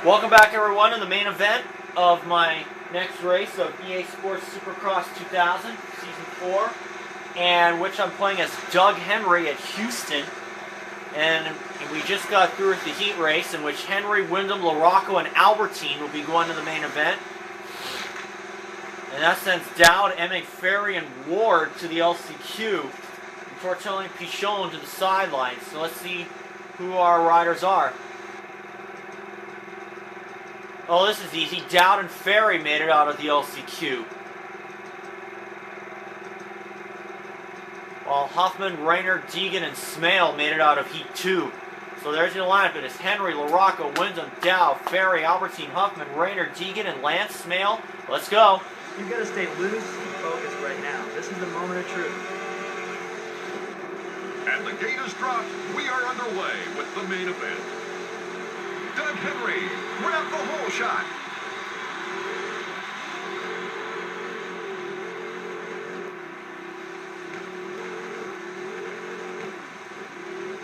Welcome back, everyone, to the main event of my next race of EA Sports Supercross 2000, Season 4, and which I'm playing as Doug Henry at Houston. And we just got through with the heat race, in which Henry, Windham, LaRocco, and Albertyn will be going to the main event. And that sends Dowd, Emig, Ferry, and Ward to the LCQ, and Tortelli and Pichon to the sidelines. So let's see who our riders are. Oh, this is easy. Dowd and Ferry made it out of the LCQ. While Huffman, Rayner, Deegan, and Smale made it out of Heat 2. So there's your lineup. It is Henry, LaRocco, Windham, Dowd, Ferry, Albertyn, Huffman, Rayner, Deegan, and Lance Smale. Let's go. You've got to stay loose and focused right now. This is the moment of truth. And the gate is dropped. We are underway with the main event. Doug Henry, grab the hole shot.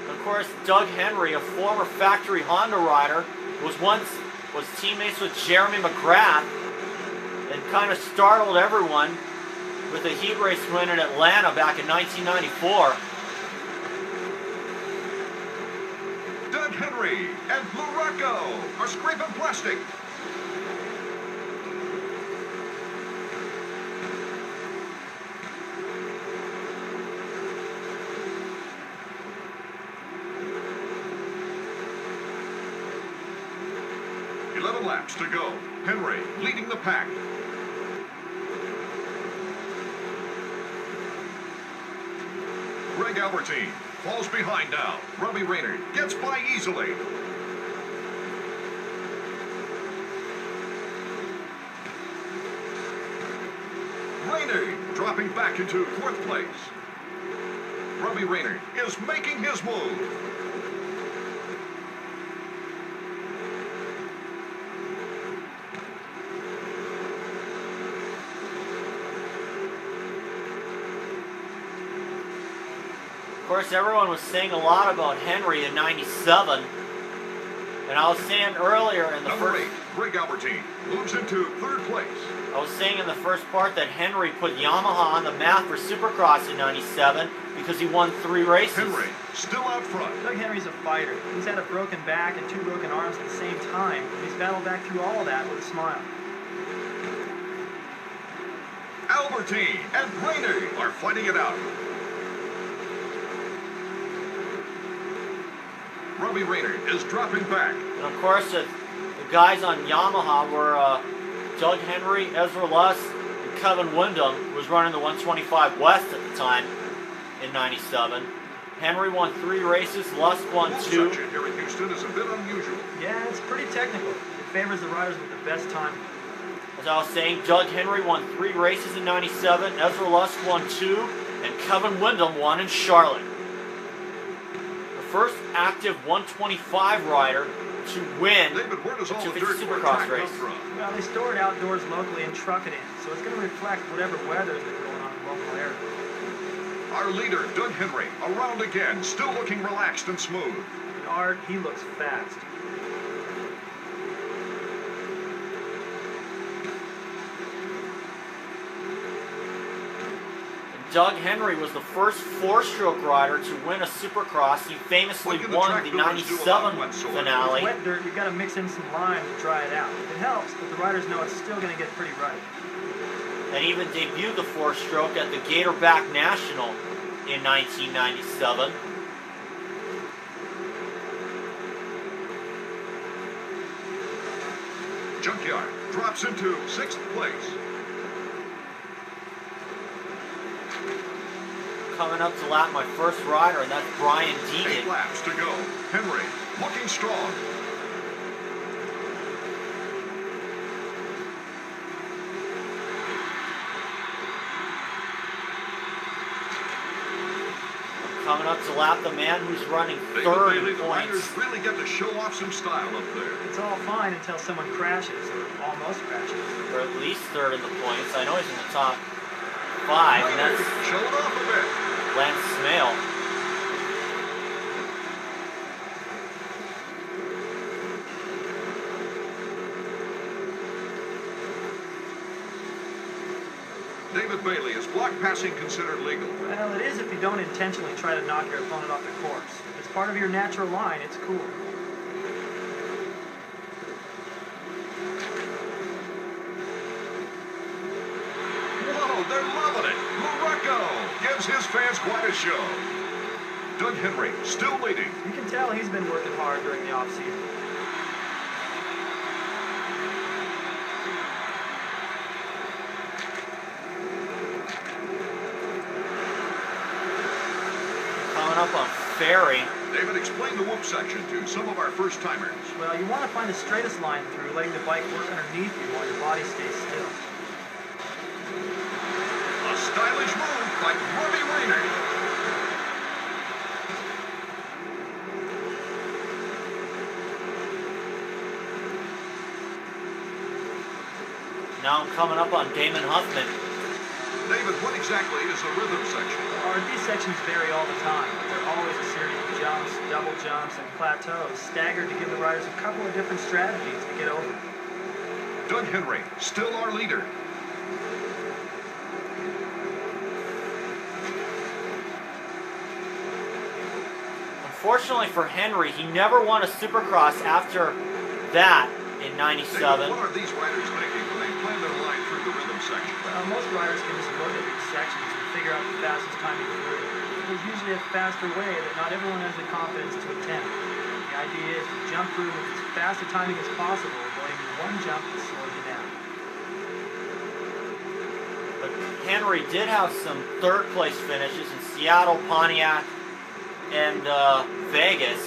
Of course, Doug Henry, a former factory Honda rider, was teammates with Jeremy McGrath and kind of startled everyone with a heat race win in Atlanta back in 1994. Doug Henry and LaRocco are scraping plastic. Laps to go. Henry leading the pack. Greg Albertyn falls behind now. Robbie Rayner gets by easily. Rayner dropping back into 4th place. Robbie Rayner is making his move. Of course, everyone was saying a lot about Henry in '97, and I was saying earlier in the first... Greg Albertyn moves into 3rd place. I was saying in the first part that Henry put Yamaha on the map for Supercross in '97 because he won 3 races. Henry still out front. Doug Henry's a fighter. He's had a broken back and 2 broken arms at the same time, and he's battled back through all of that with a smile. Albertyn and Rayner are fighting it out. Robbie Rayner is dropping back. And of course, the guys on Yamaha were Doug Henry, Ezra Luss, and Kevin Windham, who was running the 125 West at the time in '97. Henry won 3 races, Luss won 2. Section here in Houston is a bit unusual. Yeah, it's pretty technical. It favors the riders with the best time. As I was saying, Doug Henry won 3 races in '97, Ezra Luss won 2, and Kevin Windham won in Charlotte. First active 125 rider to win David, where does all the 250 dirt Supercross race. Well, they store it outdoors locally and truck it in, so it's going to reflect whatever weather's been going on in the local area. Our leader, Doug Henry, around again, still looking relaxed and smooth. In art, he looks fast. Doug Henry was the first 4-stroke rider to win a Supercross. He famously won the '97 finale. With wet dirt, you've got to mix in some lime to dry it out. It helps, but the riders know it's still going to get pretty right. And even debuted the 4-stroke at the Gatorback National in 1997. Junkyard drops into 6th place. Coming up to lap my first rider, and that's Brian 8 Deegan. laps to go. Henry looking strong. Coming up to lap the man who's running 3rd in The points. riders really get to show off some style up there. It's all fine until someone crashes, or almost crashes. Or at least 3rd in the points. I know he's in the top 5, and that's Showing off a bit. Lance Smale. David Bailey, is block passing considered legal? Well, it is if you don't intentionally try to knock your opponent off the course. If it's part of your natural line, it's cool. Whoa, they're loving it. LaRocco gives his fans quite a show. Doug Henry still leading. You can tell he's been working hard during the offseason. Coming up on Ferry. David, explain the whoop section to some of our first-timers. Well, you want to find the straightest line through, letting the bike work underneath you while your body stays still. A stylish move by Robbie Rayner. Now I'm coming up on Damon Huffman. David, what exactly is the rhythm section? These sections vary all the time, but they're always a series of jumps, double jumps, and plateaus, staggered to give the riders a couple of different strategies to get over. Doug Henry, still our leader. Unfortunately for Henry, he never won a Supercross after that in David, '97. what are these riders thinking when they plan their line through the rhythm section? Most riders can just look at these sections and figure out the fastest timing through. There's usually a faster way that not everyone has the confidence to attempt. The idea is to jump through with as fast a timing as possible, avoiding one jump that slows you down. But Henry did have some third-place finishes in Seattle, Pontiac, and Vegas.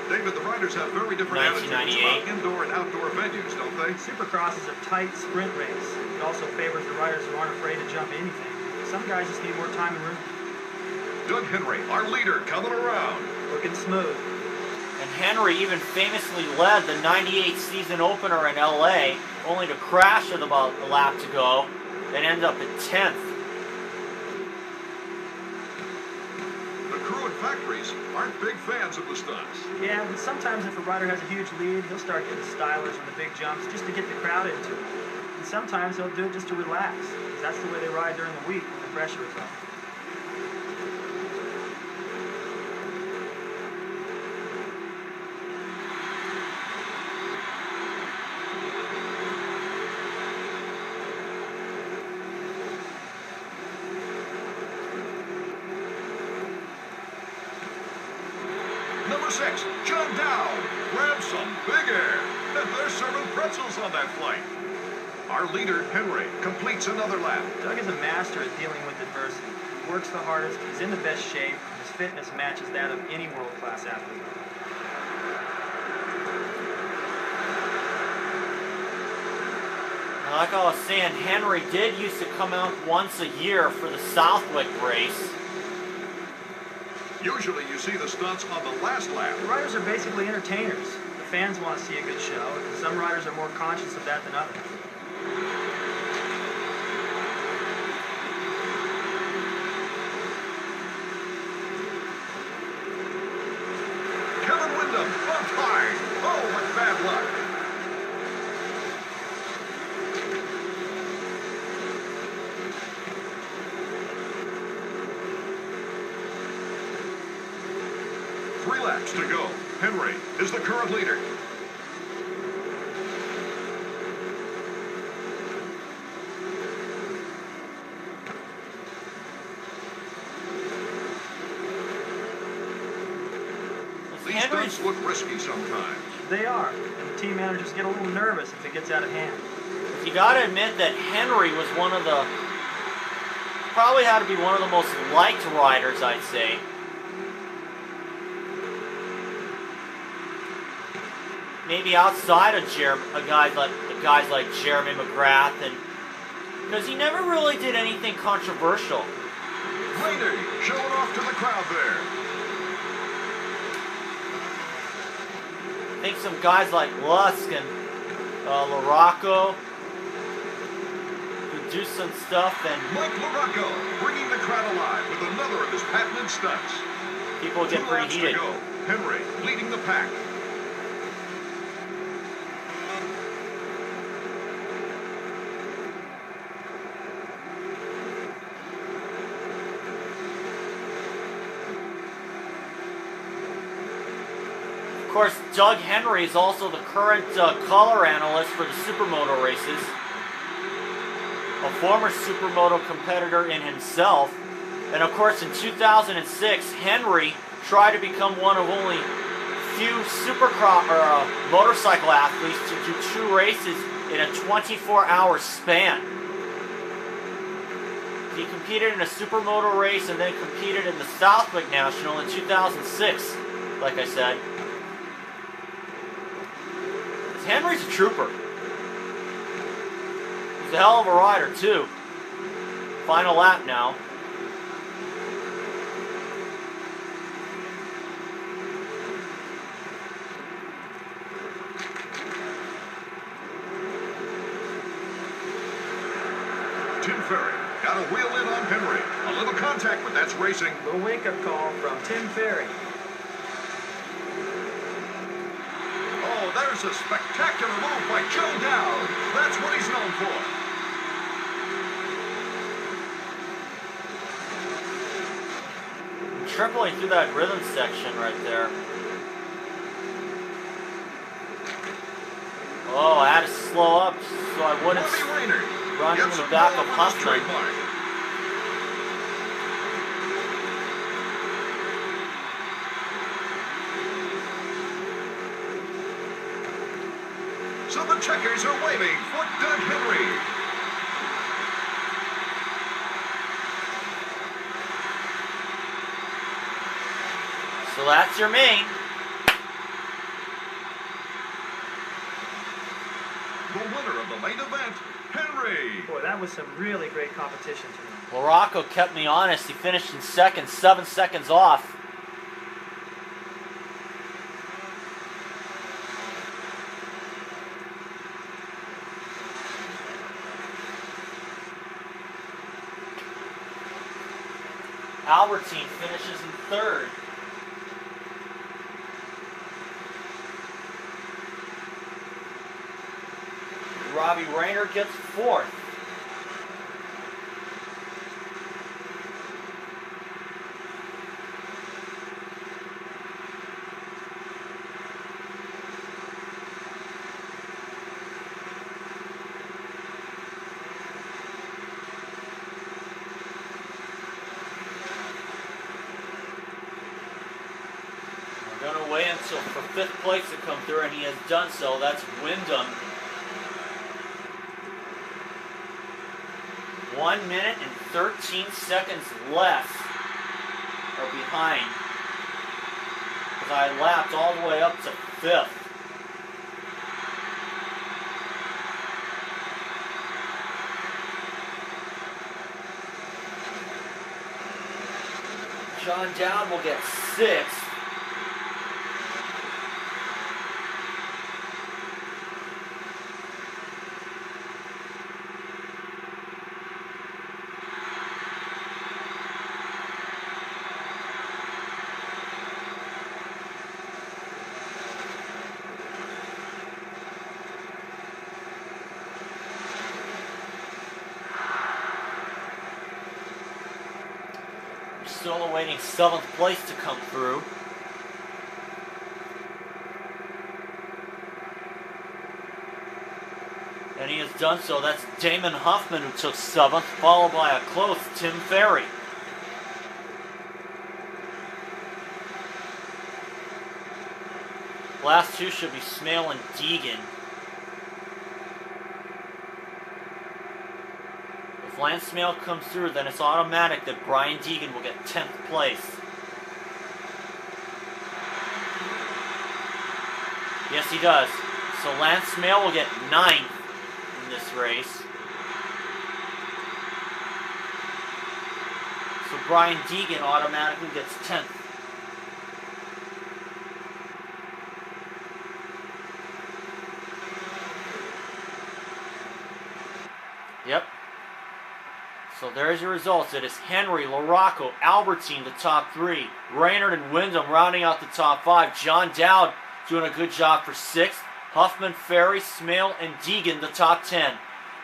David, the riders have very different attitudes about indoor and outdoor venues, don't they? Supercross is a tight sprint race. It also favors the riders who aren't afraid to jump anything. Some guys just need more time and room. Doug Henry, our leader, coming around. Looking smooth. And Henry even famously led the '98 season opener in LA, only to crash with about a lap to go, and end up at 10th. The crew and factories aren't big fans of the stunts. Yeah, but sometimes if a rider has a huge lead, he'll start getting stylers on the big jumps just to get the crowd into it. And sometimes they'll do it just to relax, because that's the way they ride during the week when the pressure is on. Number 6, Dowd grabs some big air. And they're serving pretzels on that flight. Our leader, Henry, completes another lap. Doug is a master at dealing with adversity. He works the hardest, he's in the best shape, and his fitness matches that of any world-class athlete. Like I was saying, Henry did used to come out once a year for the Southwick race. Usually you see the stunts on the last lap. The riders are basically entertainers. The fans want to see a good show, and some riders are more conscious of that than others. Windham on time. Oh, what bad luck. Three laps to go. Henry is the current leader. These stunts look risky sometimes. They are, and the team managers get a little nervous if it gets out of hand. You gotta admit that Henry was one of the, probably had to be one of the most liked riders, I'd say. Maybe outside of guys like Jeremy McGrath, and because he never really did anything controversial. Rainey showing off to the crowd there. I think some guys like Lusk and LaRocco who do some stuff, and LaRocco bringing the crowd alive with another of his patented stunts. People get pretty heated. To go. Henry leading the pack. course, Doug Henry is also the current color analyst for the Supermoto races. A former Supermoto competitor in himself. And of course, in 2006, Henry tried to become one of only few Supercross or motorcycle athletes to do 2 races in a 24-hour span. He competed in a Supermoto race and then competed in the Southwick National in 2006, like I said. Henry's a trooper. He's a hell of a rider, too. Final lap now. Tim Ferry got a wheel in on Henry. A little contact, but that's racing. A little wake-up call from Tim Ferry. Oh, there's a spectacular move by Dowd. That's what he's known for. Tripling through that rhythm section right there. Oh, I had to slow up so I wouldn't run into the back of Huffman. So the checkers are waving for Doug Henry. So that's your main. The winner of the main event, Henry. Boy, that was some really great competition tonight. LaRocco kept me honest. He finished in second, 7 seconds off. Albertyn finishes in third. Robbie Rayner gets fourth. We're going to wait until for 5th place to come through, and he has done so. That's Windham. 1 minute and 13 seconds less are behind, because I lapped all the way up to 5th. John Dowd will get 6th. Still awaiting 7th place to come through. And he has done so. That's Damon Huffman who took 7th, followed by a close Tim Ferry. Last two should be Smale and Deegan. If Lance Smale comes through, then it's automatic that Brian Deegan will get 10th place. Yes, he does. So Lance Smale will get 9th in this race. So Brian Deegan automatically gets 10th. Yep. So there's your results. It is Henry, LaRocco, Albertyn, the top 3. Raynard and Windham rounding out the top 5. John Dowd doing a good job for 6th. Huffman, Ferry, Smale, and Deegan, the top 10.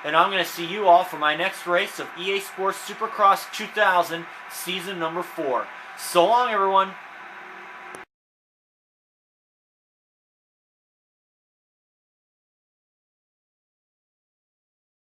And I'm going to see you all for my next race of EA Sports Supercross 2000, season number 4. So long, everyone.